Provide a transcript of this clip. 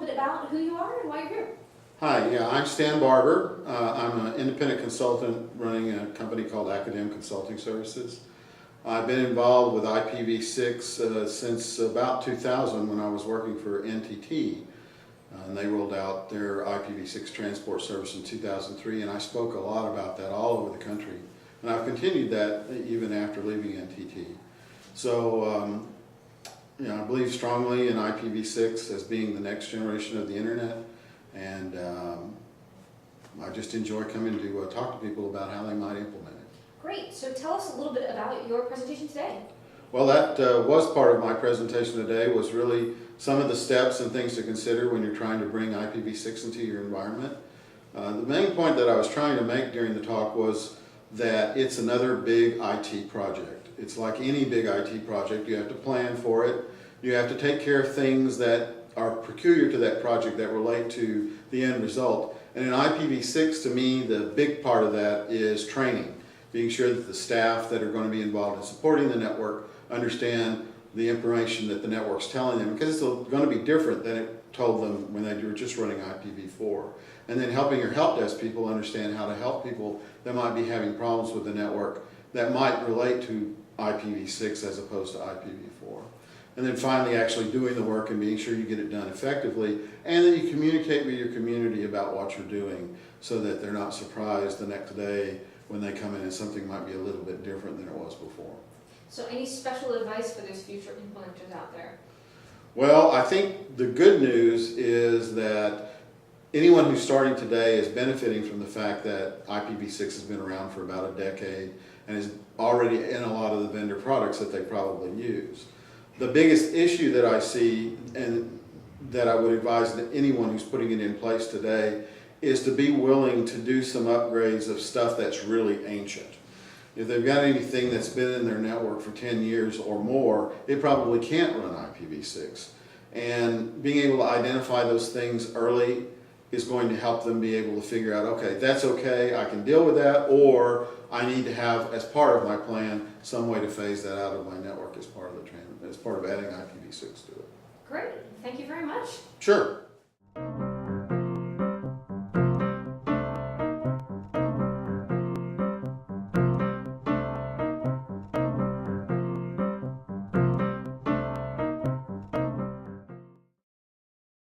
bit about who you are and why you're here. Hi, yeah, I'm Stan Barber. I'm an independent consultant running a company called Academ Consulting Services. I've been involved with IPv6 since about 2000 when I was working for NTT. And they rolled out their IPv6 transport service in 2003, and I spoke a lot about that all over the country. And I've continued that even after leaving NTT. So, I believe strongly in IPv6 as being the next generation of the internet, and I just enjoy coming to talk to people about how they might implement it. Great, so tell us a little bit about your presentation today. Well, that was part of my presentation today, was really some of the steps and things to consider when you're trying to bring IPv6 into your environment. The main point that I was trying to make during the talk was that it's another big IT project. It's like any big IT project. You have to plan for it. You have to take care of things that are peculiar to that project that relate to the end result. And in IPv6, to me, the big part of that is training, being sure that the staff that are going to be involved in supporting the network understand the information that the network's telling them, because it's going to be different than it told them when they were just running IPv4. And then helping your help desk people understand how to help people that might be having problems with the network that might relate to IPv6 as opposed to IPv4. And then finally actually doing the work and being sure you get it done effectively, and that you communicate with your community about what you're doing so that they're not surprised the next day when they come in and something might be a little bit different than it was before. So any special advice for those future implementers out there? Well, I think the good news is that anyone who's starting today is benefiting from the fact that IPv6 has been around for about a decade and is already in a lot of the vendor products that they probably use. The biggest issue that I see, and that I would advise that anyone who's putting it in place today, is to be willing to do some upgrades of stuff that's really ancient. If they've got anything that's been in their network for 10 years or more, it probably can't run IPv6. And being able to identify those things early is going to help them be able to figure out, okay, that's okay, I can deal with that, or I need to have, as part of my plan, some way to phase that out of my network as part of adding IPv6 to it. Great, thank you very much. Sure.